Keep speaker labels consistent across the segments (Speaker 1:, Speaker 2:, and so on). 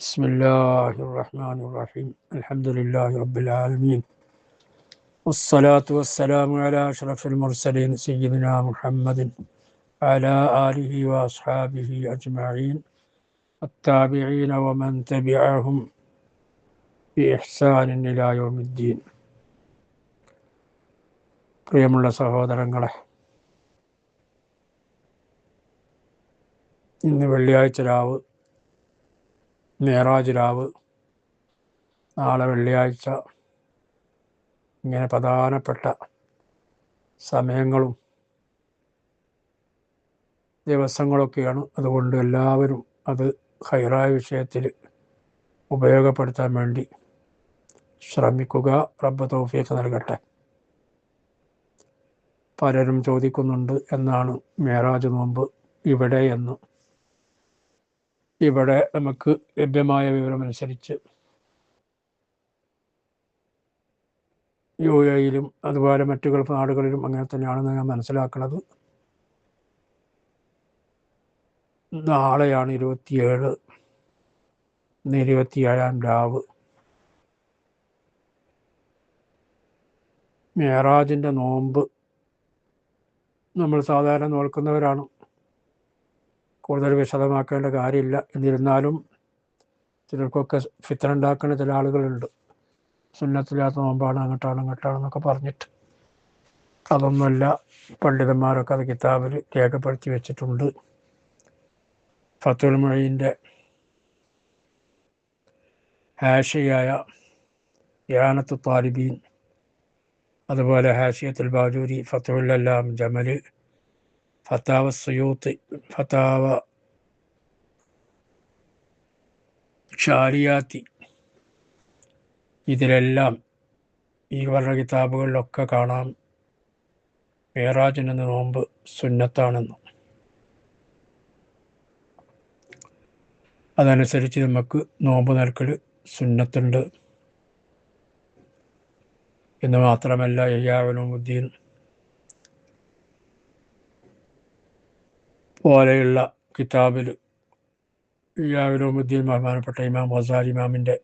Speaker 1: بسم الله الرحمن الرحيم الحمد لله رب العالمين والصلاة والسلام على أشرف المرسلين سيدنا محمد وعلى آله وأصحابه أجمعين التابعين ومن تبعهم بإحسان إلى يوم الدين. പ്രിയമുള്ള സഹോദരങ്ങളെ, ഇന്ന് വെള്ളിയാഴ്ച രാവ്, മേറാജ് രാവ്, നാളെ വെള്ളിയാഴ്ച, ഇങ്ങനെ പ്രധാനപ്പെട്ട സമയങ്ങളും ദിവസങ്ങളൊക്കെയാണ്. അതുകൊണ്ട് എല്ലാവരും അത് ഖൈറായ വിഷയത്തിൽ ഉപയോഗപ്പെടുത്താൻ വേണ്ടി ശ്രമിക്കുക. റബ്ബ് തൗഫീഖ് നൽകട്ടെ. പലരും ചോദിക്കുന്നുണ്ട്, എന്നാണ് മേറാജ് നോമ്പ് ഇവിടെ എന്ന്. ഇവിടെ നമുക്ക് ലഭ്യമായ വിവരമനുസരിച്ച് UAE-യിലും അതുപോലെ മറ്റു ഗൾഫ് നാടുകളിലും അങ്ങനെ തന്നെയാണെന്ന് ഞാൻ മനസ്സിലാക്കുന്നത്. നാളെയാണ് 27, ഇന്ന് 27-ാം രാവ്. മേറാജിൻ്റെ നോമ്പ് നമ്മൾ സാധാരണ നോക്കുന്നവരാണ്, കൂടുതൽ വിശദമാക്കേണ്ട കാര്യമില്ല. എന്നിരുന്നാലും ചിലർക്കൊക്കെ ഫിത്ന ഉണ്ടാക്കുന്ന ചില ആളുകളുണ്ട്. സുന്നത്തില്ലാത്ത നോമ്പാണ്, അങ്ങോട്ടാണെന്നൊക്കെ പറഞ്ഞിട്ട്. അതൊന്നുമല്ല, പണ്ഡിതന്മാരൊക്കെ അത് കിതാബിൽ രേഖപ്പെടുത്തി വെച്ചിട്ടുണ്ട്. ഫത്തുൽ മുഈൻ്റെ ഹാഷിയായ ഇആനത്തു താലിബീൻ, അതുപോലെ ഹാഷിയത്തുൽ ബാജൂരി, ഫത്തുൽ അല്ലാം ജമൽ, ഫത്താവ സുയൂത്തി, ഫത്താവ ഷാരിയാത്തി, ഇതിലെല്ലാം ഈ പറഞ്ഞ കിതാബുകളിലൊക്കെ കാണാം മേറാജിന് നോമ്പ് സുന്നത്താണെന്ന്. അതനുസരിച്ച് നമുക്ക് നോമ്പ് നിൽക്കൽ സുന്നത്തുണ്ട് എന്ന് മാത്രമല്ല, ഇഹ്യാ ഉലൂമുദ്ദീൻ പോലെയുള്ള കിതാബിൽ, ഇഹ്യാ ഉലൂമുദ്ദീൻ ബഹുമാനപ്പെട്ട ഇമാം ഗസാലി ഇമാമിൻ്റെ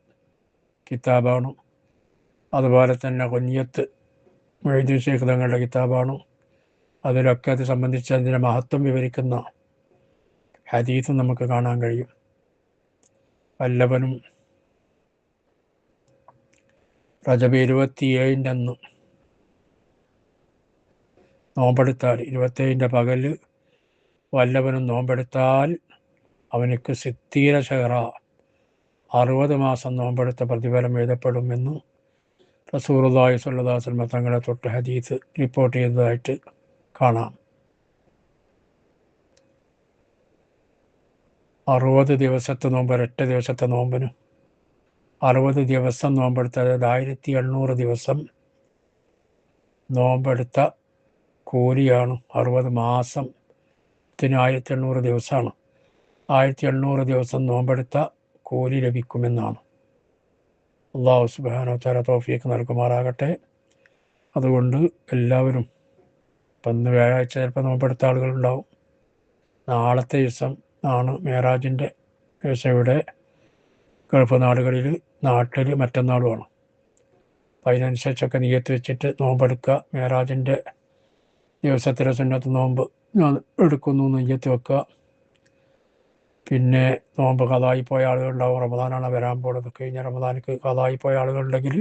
Speaker 1: കിതാബാണ്. അതുപോലെ തന്നെ ഗുനിയത്ത് മുഈദുൽ ശൈഖ് തങ്ങളുടെ കിതാബാണ്. അതിലൊക്കെ അത് സംബന്ധിച്ച് അതിൻ്റെ മഹത്വം വിവരിക്കുന്ന ഹദീസും നമുക്ക് കാണാൻ കഴിയും. വല്ലവനും റജബ് 27-ൻ്റെ അന്ന് നോമ്പെടുത്താൽ, 27-ൻ്റെ പകല് വല്ലവനും നോമ്പെടുത്താൽ അവനക്ക് സിത്തീന ഷഹറ, 60 മാസം നോമ്പെടുത്ത പ്രതിഫലം എഴുതപ്പെടുമെന്ന് റസൂലുള്ളാഹി സ്വല്ലല്ലാഹു അലൈഹി വസല്ലം തങ്ങളെ തൊട്ട് ഹദീസ് റിപ്പോർട്ട് ചെയ്തതായിട്ട് കാണാം. 60 ദിവസത്തെ നോമ്പ്, ഒരൊറ്റ ദിവസത്തെ നോമ്പിന് 60 ദിവസം നോമ്പെടുത്ത, അതായത് 1800 ദിവസം നോമ്പെടുത്ത കൂലിയാണ്. 60 മാസത്തിന് 1800 ദിവസമാണ്. 1800 ദിവസം നോമ്പെടുത്ത കൂലി ലഭിക്കുമെന്നാണ്. അല്ലാഹു സുബ്ഹാനഹു വ തആല തൗഫീഖ് നൽകുമാറാകട്ടെ. അതുകൊണ്ട് എല്ലാവരും, ഇപ്പം ഇന്ന് വ്യാഴാഴ്ച ചിലപ്പോൾ നോമ്പെടുത്ത ആളുകളുണ്ടാവും. നാളത്തെ ദിവസം ആണ് മേറാജിൻ്റെ ദിവസം. ഇവിടെ ഗൾഫ് നാടുകളിൽ, നാട്ടിൽ മറ്റന്നാളുമാണ്. അപ്പം അതിനനുസരിച്ചൊക്കെ നിയ്യത്ത് വെച്ചിട്ട് നോമ്പെടുക്കുക. മേറാജിൻ്റെ ദിവസത്തിലെ സുന്നത്ത് നോമ്പ് ഞാൻ എടുക്കുന്നു നിയ്യത്ത് വെക്കുക. പിന്നെ നോമ്പ് ഖളായി പോയ ആളുകളുണ്ടാവും. റമദാനാണ് വരാൻ പോകുന്നത്. കഴിഞ്ഞ റമദാനിക്ക് ഖളായി പോയ ആളുകളുണ്ടെങ്കിൽ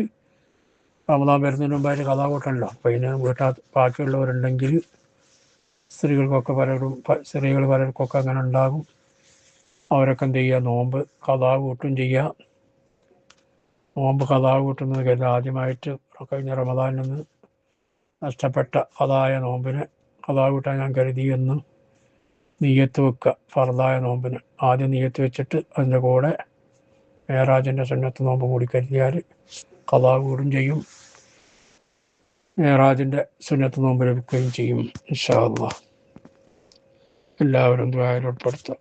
Speaker 1: റമദാൻ വരുന്നതിന് മുമ്പായിട്ട് ഖളാ കൂട്ടണമല്ലോ. അപ്പോൾ ഇതിന് ബാക്കിയുള്ളവരുണ്ടെങ്കിൽ സ്ത്രീകൾക്കൊക്കെ പലർക്കൊക്കെ അങ്ങനെ ഉണ്ടാകും. അവരൊക്കെ എന്ത് ചെയ്യുക, നോമ്പ് ഖളാ കൂട്ടും ചെയ്യുക. നോമ്പ് ഖളാ കൂട്ടുന്നത് കരുതി ആദ്യമായിട്ട് കഴിഞ്ഞ റമദാനിൽ നിന്ന് നഷ്ടപ്പെട്ട അതായ നോമ്പിന് ഖളാ കൂട്ടാൻ ഞാൻ കരുതി എന്ന് നിയ്യത്ത് വെക്കുക. ഫർദായ നോമ്പിന് ആദ്യം നിയ്യത്ത് വെച്ചിട്ട് അതിൻ്റെ കൂടെ മേറാജിൻ്റെ സുന്നത്ത് നോമ്പ് കൂടി കരുതിയാൽ ഖളാ കൂടും ചെയ്യും, മേറാജിൻ്റെ സുന്നത്ത് നോമ്പ് ലഭിക്കുകയും ചെയ്യും. ഇൻഷാ അല്ലാഹ്. എല്ലാവരും ദുആയിൽ ഉൾപ്പെടുത്തുക.